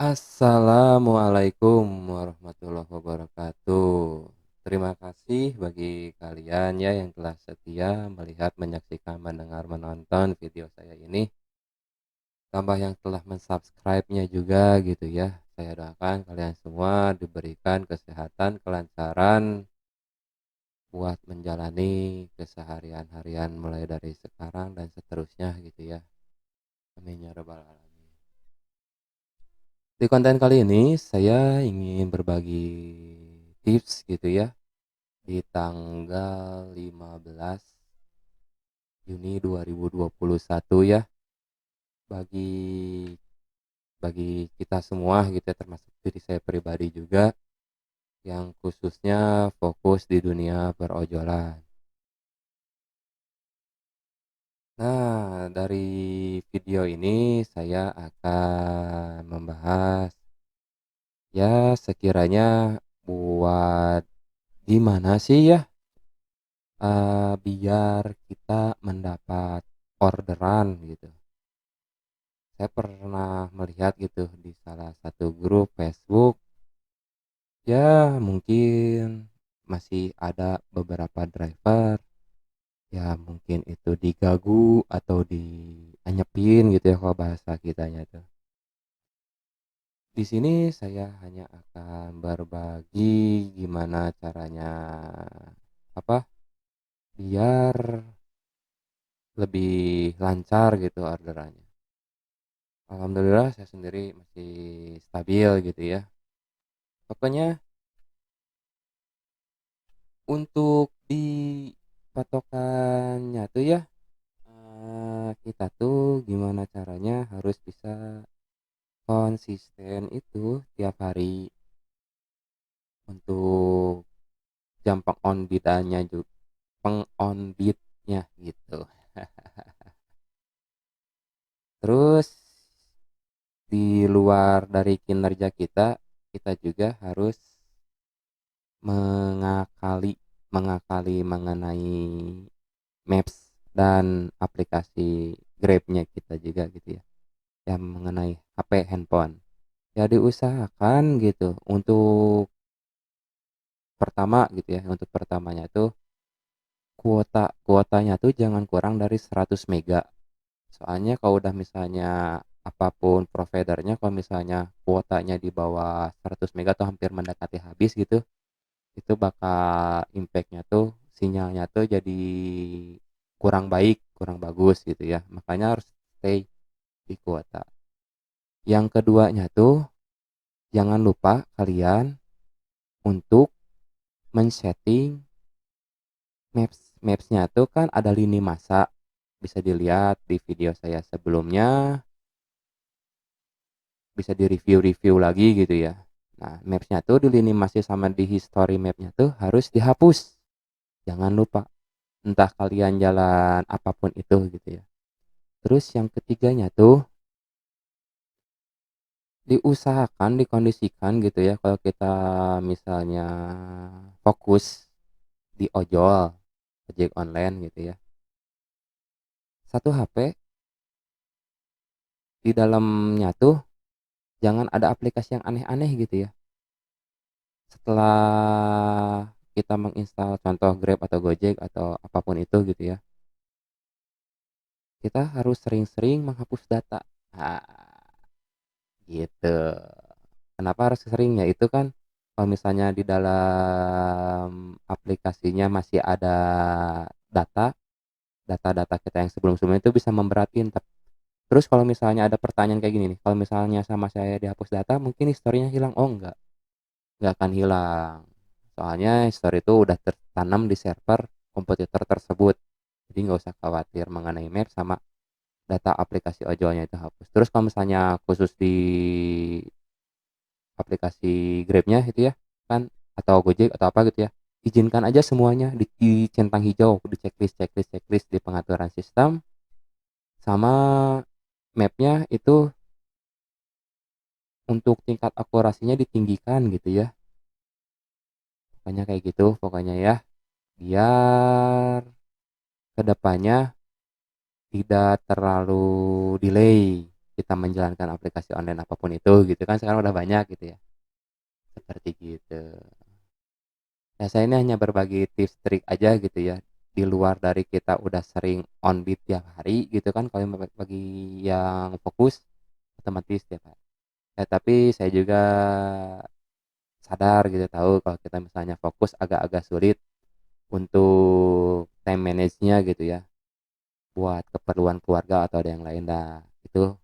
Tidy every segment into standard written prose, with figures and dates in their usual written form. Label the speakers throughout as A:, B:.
A: Assalamualaikum warahmatullahi wabarakatuh. Terima kasih bagi kalian ya yang telah setia melihat, menyaksikan, mendengar, menonton video saya ini. Tambah yang telah mensubscribe-nya juga gitu ya. Saya doakan kalian semua diberikan kesehatan, kelancaran buat menjalani keseharian harian mulai dari sekarang dan seterusnya gitu ya. Amin ya rabbal alamin. Di konten kali ini saya ingin berbagi tips gitu ya di tanggal 15 Juni 2021 ya, bagi bagi kita semua gitu ya, termasuk diri saya pribadi juga yang khususnya fokus di dunia perojolan. Nah, dari video ini saya akan membahas ya sekiranya buat gimana sih ya biar kita mendapat orderan gitu. Saya pernah melihat gitu di salah satu grup Facebook, ya mungkin masih ada beberapa driver, ya mungkin itu digagu atau dianyepin gitu ya kalau bahasa kitanya tuh. Di sini saya hanya akan berbagi gimana caranya apa biar lebih lancar gitu orderannya. Alhamdulillah saya sendiri masih stabil gitu ya. Pokoknya untuk di patokannya tuh ya, kita tuh gimana caranya harus bisa konsisten itu tiap hari untuk jam pengonbitnya gitu. Terus di luar dari kinerja kita, kita juga harus mengakali mengakali mengenai Maps dan aplikasi Grab-nya kita juga gitu ya. Yang mengenai HP handphone. Ya diusahakan gitu untuk pertama gitu ya. Untuk pertamanya tuh kuotanya tuh jangan kurang dari 100 mega. Soalnya kalau udah misalnya apapun providernya kalau misalnya kuotanya di bawah 100 mega atau hampir mendekati habis gitu, itu bakal impactnya tuh sinyalnya tuh jadi kurang baik, kurang bagus gitu ya. Makanya harus stay di kuota. Yang keduanya tuh jangan lupa kalian untuk men-setting Mapsnya tuh kan ada lini masa, bisa dilihat di video saya sebelumnya, bisa di review-review lagi gitu ya. Nah, Mapsnya tuh di lini masa sama di history mapnya tuh harus dihapus. Jangan lupa, entah kalian jalan apapun itu gitu ya. Terus yang ketiganya tuh diusahakan, dikondisikan gitu ya, kalau kita misalnya fokus di ojek online gitu ya. Satu HP di dalamnya tuh jangan ada aplikasi yang aneh-aneh gitu ya. Setelah kita menginstal contoh Grab atau Gojek atau apapun itu gitu ya, kita harus sering-sering menghapus data. Nah, gitu. Kenapa harus sering? Ya itu kan kalau misalnya di dalam aplikasinya masih ada data, data-data kita yang sebelum-sebelumnya itu bisa memberatin. Terus kalau misalnya ada pertanyaan kayak gini nih, kalau misalnya sama saya dihapus data, mungkin historinya hilang. Oh enggak akan hilang. Soalnya history itu udah tertanam di server komputer tersebut. Jadi nggak usah khawatir mengenai map sama data aplikasi ojolnya itu hapus. Terus kalau misalnya khusus di aplikasi Grabnya itu ya kan atau Gojek atau apa gitu ya, izinkan aja semuanya di centang hijau, di checklist di pengaturan sistem sama mapnya itu untuk tingkat akurasinya ditinggikan gitu ya. Pokoknya kayak gitu pokoknya ya, biar kedepannya tidak terlalu delay. kita menjalankan aplikasi online apapun itu gitu kan sekarang udah banyak gitu ya, seperti gitu. Ya saya ini hanya berbagi tips trik aja gitu ya, di luar dari kita udah sering on beat tiap hari gitu kan kalau yang bagi yang fokus otomatis tiap hari. Tapi saya juga sadar gitu tahu kalau kita misalnya fokus agak-agak sulit untuk time manage-nya gitu ya, buat keperluan keluarga atau ada yang lain. Nah, itu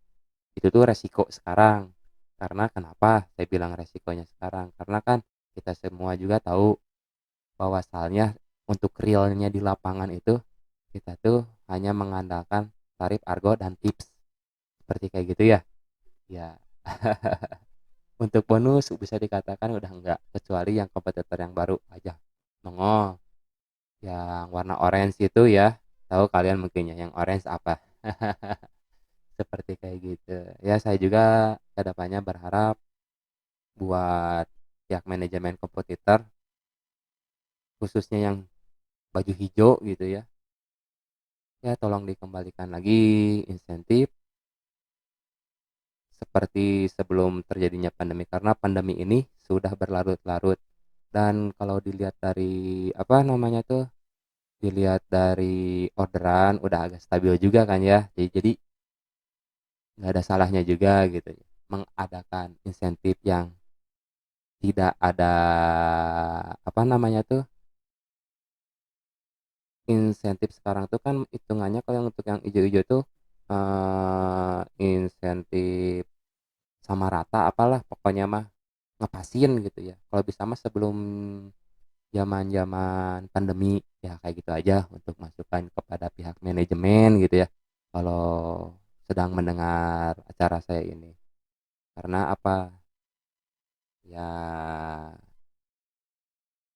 A: tuh resiko sekarang. Karena kenapa saya bilang resikonya sekarang? Karena kan kita semua juga tahu bahwasannya untuk realnya di lapangan itu kita tuh hanya mengandalkan tarif argo dan tips seperti kayak gitu ya. Ya, untuk bonus bisa dikatakan udah enggak kecuali yang kompetitor yang baru aja nongol yang warna orange itu ya. Tahu kalian mungkin ya yang orange apa? Seperti kayak gitu. Ya saya juga kedepannya berharap buat pihak manajemen kompetitor khususnya yang baju hijau gitu ya. Ya tolong dikembalikan lagi insentif seperti sebelum terjadinya pandemi karena pandemi ini sudah berlarut-larut dan kalau dilihat dari apa namanya tuh dilihat dari orderan udah agak stabil juga kan ya, jadi nggak ada salahnya juga gitu mengadakan insentif yang tidak ada apa namanya tuh insentif sekarang tuh kan hitungannya kalau yang untuk yang ijo-ijo tuh insentif sama rata apalah pokoknya mah ngepasin gitu ya. Kalau bisa mah sebelum zaman-zaman pandemi ya kayak gitu aja untuk masukan kepada pihak manajemen gitu ya. Kalau sedang mendengar acara saya ini. Karena apa? Ya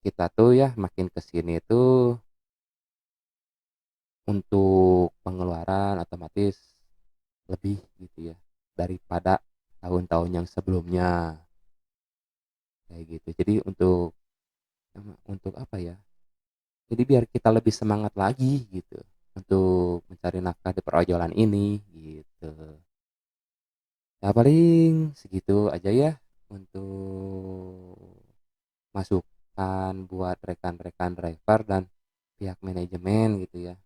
A: kita tuh ya makin kesini tuh untuk pengeluaran otomatis lebih gitu ya daripada tahun-tahun yang sebelumnya kayak gitu. Jadi untuk apa ya? Jadi biar kita lebih semangat lagi gitu untuk mencari nafkah di perojol ini gitu. Ya paling segitu aja ya untuk masukan buat rekan-rekan driver dan pihak manajemen gitu ya.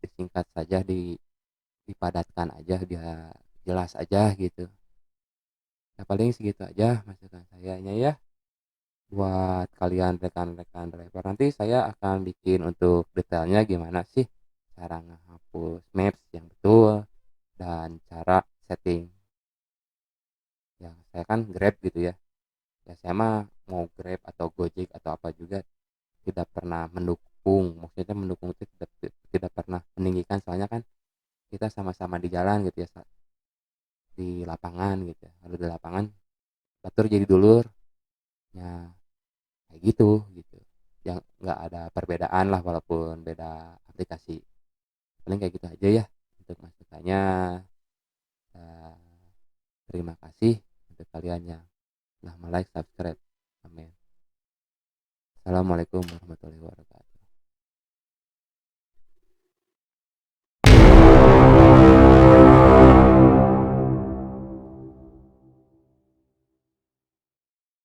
A: Disingkat saja dipadatkan aja dia jelas aja gitu. Ya paling segitu aja masukan sayanya ya buat kalian rekan-rekan driver. Nanti saya akan bikin untuk detailnya gimana sih cara ngehapus maps yang betul dan cara setting. Ya saya kan Grab gitu ya. Ya saya mah mau Grab atau Gojek atau apa juga tidak pernah mendukung. Maksudnya mendukung itu tidak pernah meninggikan soalnya kan kita sama-sama di jalan gitu ya di lapangan gitu ya. Kalau di lapangan batur jadi dulur ya kayak gitu yang nggak ada perbedaan lah walaupun beda aplikasi paling kayak gitu aja ya untuk masukannya. Eh, terima kasih untuk kalian yang telah like subscribe. Amin. Assalamualaikum warahmatullahi wabarakatuh.